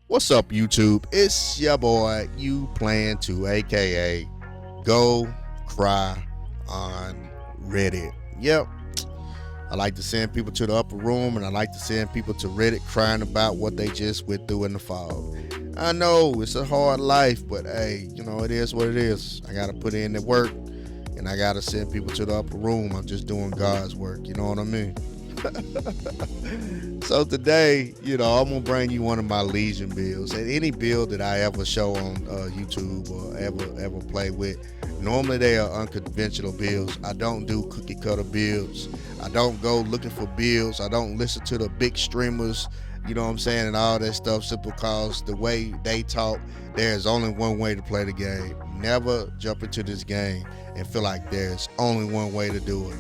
What's up, YouTube? It's your boy, You Plan To, aka Go Cry on Reddit. Yep, I like to send people to the upper room, and I like to send people to Reddit crying about what they just went through in the fall. I know it's a hard life, but hey, it is what it is. I gotta put in the work, and I gotta send people to the upper room. I'm just doing God's work. You know what I mean? So today, I'm gonna bring you one of my Legion builds, and any build that I ever show on YouTube or ever play with. Normally they are unconventional builds. I don't do cookie cutter builds. I don't go looking for builds. I don't listen to the big streamers, you know what I'm saying, and all that stuff, simply because the way they talk, there's only one way to play the game. Never jump into this game and feel like there's only one way to do it.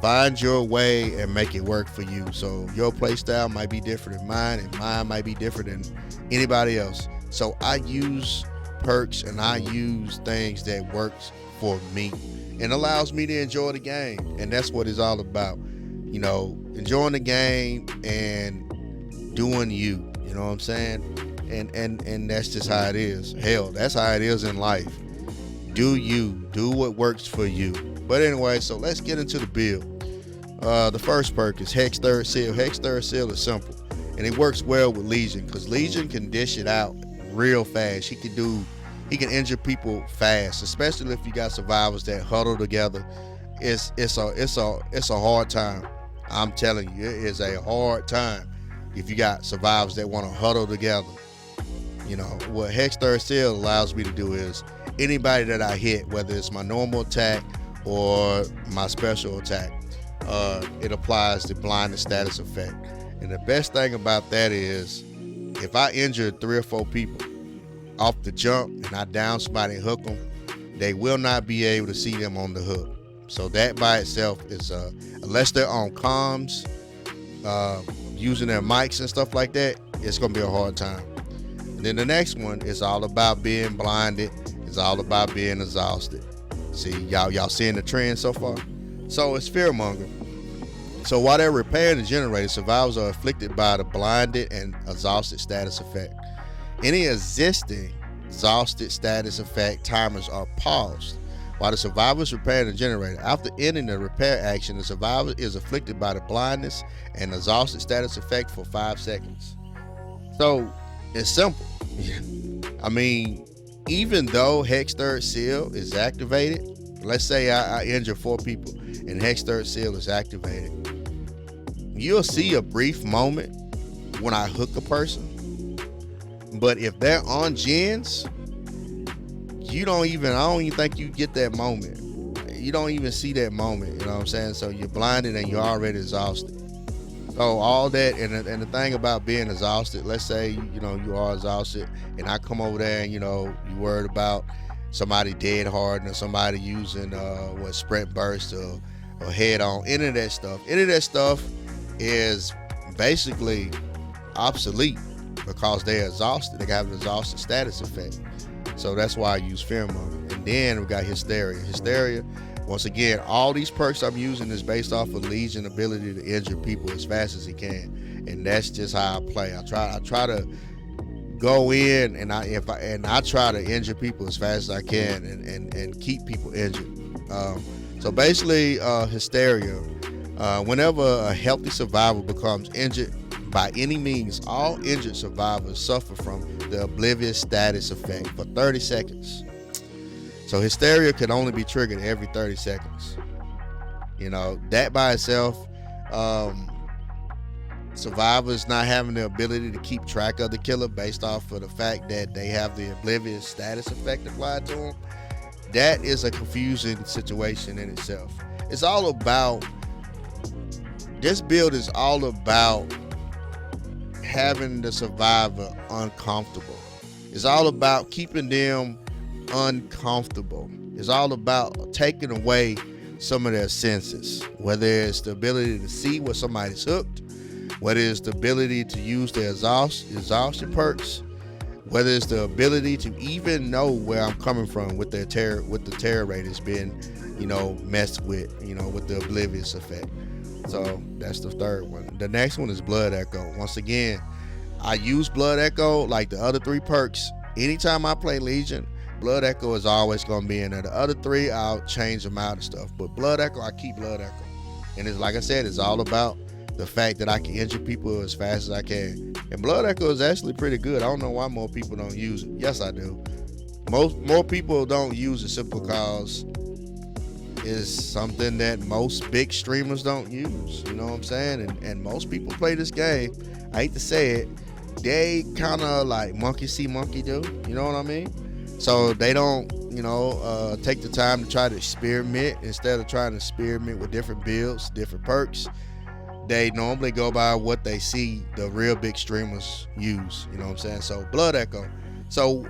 Find your way and make it work for you. So your play style might be different than mine, and mine might be different than anybody else. So I use perks and I use things that works for me and allows me to enjoy the game. And that's what it's all about. Enjoying the game and doing you. You know what I'm saying? And that's just how it is. Hell, that's how it is in life. Do you. Do what works for you. But anyway, so let's get into the build. The first perk is Hex Third Seal. Hex Third Seal is simple, and it works well with Legion because Legion can dish it out real fast. He can injure people fast, especially if you got survivors that huddle together. It's a hard time. I'm telling you, it is a hard time if you got survivors that want to huddle together. What Hex Third Seal allows me to do is anybody that I hit, whether it's my normal attack or my special attack, it applies the blindness status effect. And the best thing about that is if I injure 3 or 4 people off the jump and I down somebody and hook them, they will not be able to see them on the hook. So that by itself is unless they're on comms, using their mics and stuff like that, it's gonna be a hard time. And then the next one is all about being blinded. It's all about being exhausted. See, y'all seeing the trend so far? So it's fearmonger. So while they're repairing the generator, survivors are afflicted by the blinded and exhausted status effect. Any existing exhausted status effect timers are paused while the survivor is repairing the generator. After ending the repair action, the survivor is afflicted by the blindness and exhausted status effect for 5 seconds. So it's simple. I mean, even though Hex Third Seal is activated, let's say I injure 4 people and Hex Third Seal is activated, you'll see a brief moment when I hook a person. But if they're on gens, I don't even think you get that moment. You don't even see that moment, you know what I'm saying? So you're blinded and you're already exhausted. So all that, and the thing about being exhausted, let's say, you are exhausted and I come over there and, you worried about somebody dead hard or somebody using sprint burst or head on. Any of that stuff is basically obsolete because they're exhausted. They have an exhausted status effect. So that's why I use fearmonger. And then we got hysteria. Once again, all these perks I'm using is based off of Legion ability to injure people as fast as he can, and that's just how I play. I try to go in and I try to injure people as fast as I can and keep people injured. So basically, hysteria. Whenever a healthy survivor becomes injured by any means, all injured survivors suffer from the oblivious status effect for 30 seconds. So hysteria can only be triggered every 30 seconds. That by itself, survivors not having the ability to keep track of the killer based off of the fact that they have the oblivious status effect applied to them, that is a confusing situation in itself. This build is all about having the survivor uncomfortable. It's all about keeping them uncomfortable. It's all about taking away some of their senses, whether it's the ability to see where somebody's hooked, whether it's the ability to use their exhaustion perks, whether it's the ability to even know where I'm coming from with the terror rate has been, messed with, with the oblivious effect. So that's the third one. The next one is Blood Echo. Once again, I use Blood Echo like the other 3 perks. Anytime I play Legion, Blood Echo is always gonna be in there. The other 3, I'll change them out and stuff. But Blood Echo, I keep Blood Echo. And it's like I said, it's all about the fact that I can injure people as fast as I can. And Blood Echo is actually pretty good. I don't know why more people don't use it. Yes, I do. More people don't use it simply because it's something that most big streamers don't use. You know what I'm saying? And most people play this game. I hate to say it, they kind of like monkey see, monkey do. You know what I mean? So they don't, take the time to try to experiment. Instead of trying to experiment with different builds, different perks, they normally go by what they see the real big streamers use. You know what I'm saying? So Blood Echo. So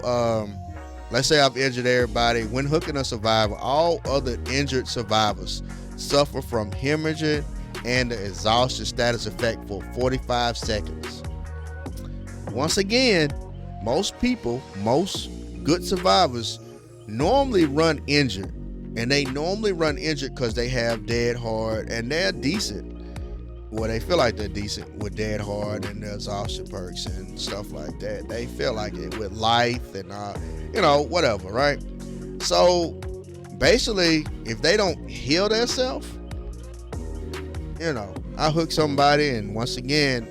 let's say I've injured everybody. When hooking a survivor, all other injured survivors suffer from hemorrhaging and the exhaustion status effect for 45 seconds. Once again, most good survivors normally run injured, and they normally run injured because they have dead hard, and they're decent. Well, they feel like they're decent with dead hard and the exhaustion perks and stuff like that. They feel like it with life and whatever, right? So basically, if they don't heal themselves, I hook somebody, and once again,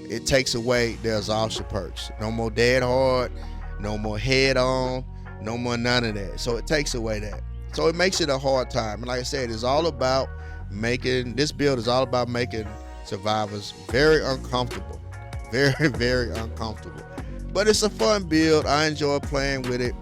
it takes away their exhaustion perks. No more dead hard, no more head on, no more none of that. So it takes away that. So it makes it a hard time. And like I said, this build is all about making survivors very uncomfortable. Very, very uncomfortable. But it's a fun build. I enjoy playing with it.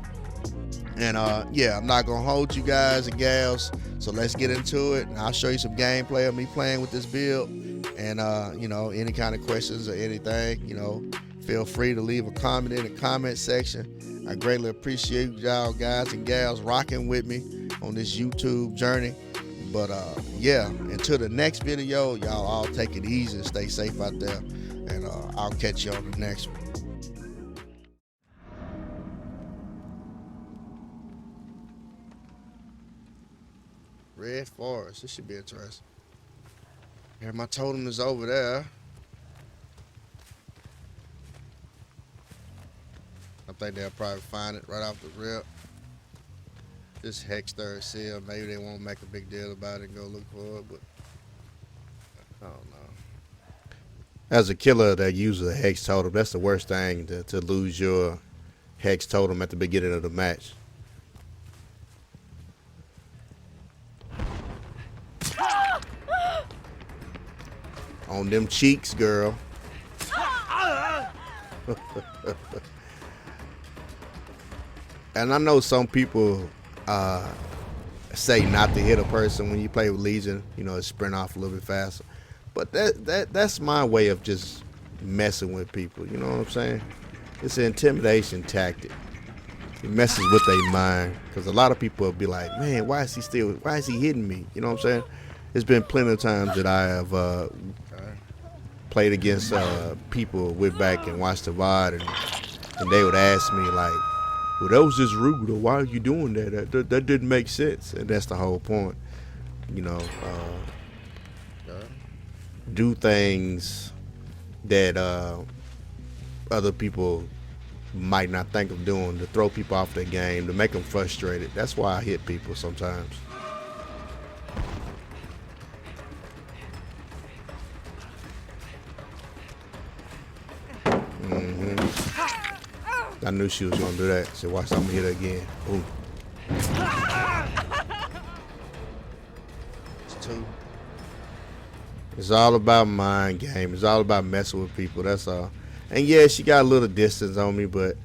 And I'm not gonna hold you guys and gals. So let's get into it, and I'll show you some gameplay of me playing with this build. And any kind of questions or anything, feel free to leave a comment in the comment section. I greatly appreciate y'all guys and gals rocking with me on this YouTube journey. But until the next video, y'all all take it easy and stay safe out there. And I'll catch you on the next one. Red Forest, this should be interesting. Yeah, my totem is over there. I think they'll probably find it right off the rip. This Hex third seal, maybe they won't make a big deal about it and go look for it, but I don't know. As a killer that uses a Hex totem, that's the worst thing, to lose your Hex totem at the beginning of the match. On them cheeks, girl. And I know some people say not to hit a person when you play with Legion, sprint off a little bit faster. But that's my way of just messing with people, you know what I'm saying? It's an intimidation tactic. It messes with their mind, because a lot of people will be like, man, why is he hitting me? You know what I'm saying? There's been plenty of times that I have played against people with back and watched the VOD, and they would ask me like, well, that was just rude, or why are you doing that? That didn't make sense. And that's the whole point. Do things that other people might not think of doing, to throw people off their game, to make them frustrated. That's why I hit people sometimes. I knew she was gonna do that. So watch, I'm gonna hit her again. Boom. It's 2. It's all about mind game. It's all about messing with people. That's all. And yeah, she got a little distance on me, but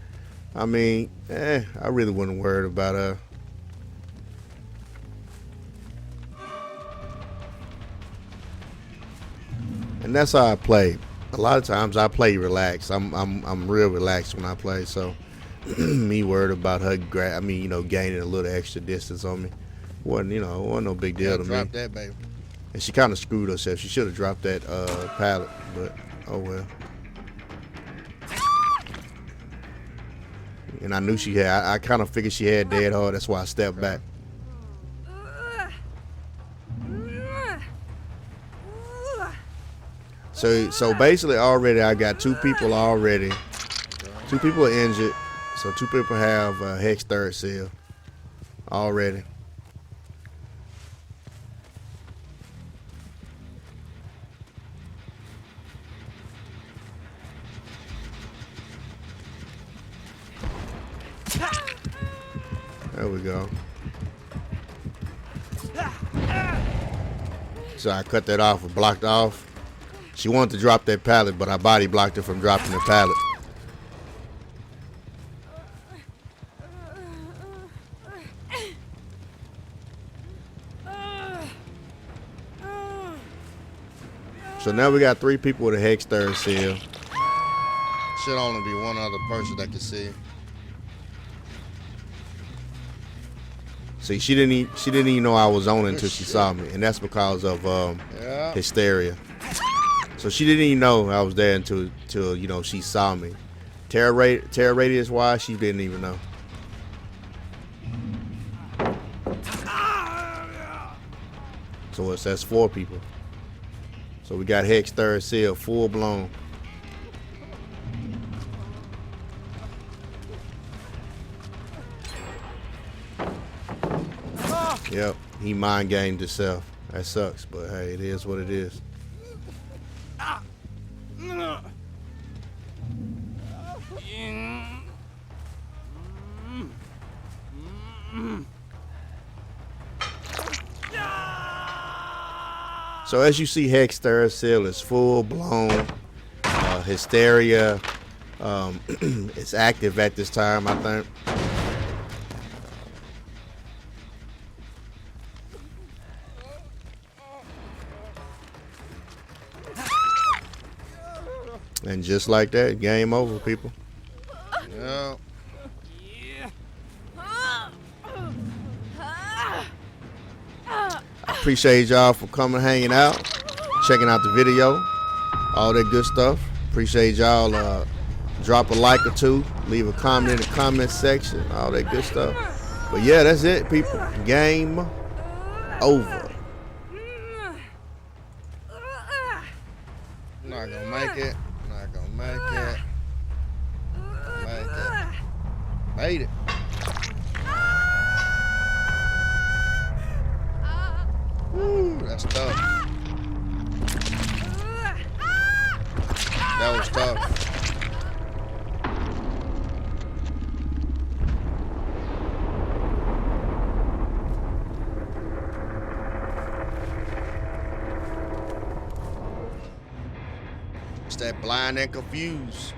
I mean, I really wasn't worried about her. And that's how I play. A lot of times I play relaxed. I'm real relaxed when I play. So me worried about her, gaining a little extra distance on me, wasn't no big deal to me. Drop that, baby. And she kind of screwed herself. She should have dropped that pallet, but oh well. And I knew she had. I kind of figured she had dead hard. That's why I stepped back. So basically, already I got 2 people already. 2 people are injured. So 2 people have Hex third seal already. There we go. So I cut that off, blocked off. She wanted to drop that pallet, but our body blocked her from dropping the pallet. So now we got 3 people with a Hex third seal. Should only be one other person that can see. See, she didn't even know I was on it until she saw me, and that's because of hysteria. So she didn't even know I was there until you know, she saw me. Terror radius wise, she didn't even know. So that's 4 people. So we got Hex third seal, full blown. Yep, he mind gamed himself. That sucks, but hey, it is what it is. So as you see, Hex third seal is full blown hysteria. It's active at this time, I think. And just like that, game over, people. Yeah. I appreciate y'all for coming, hanging out, checking out the video, all that good stuff. Appreciate y'all. Drop a like or 2, leave a comment in the comment section, all that good stuff. But yeah, that's it, people. Game over. Not gonna make it. Not gonna make it. Make it. Made it. Woo, that's tough. That was tough. It's that blind and confused.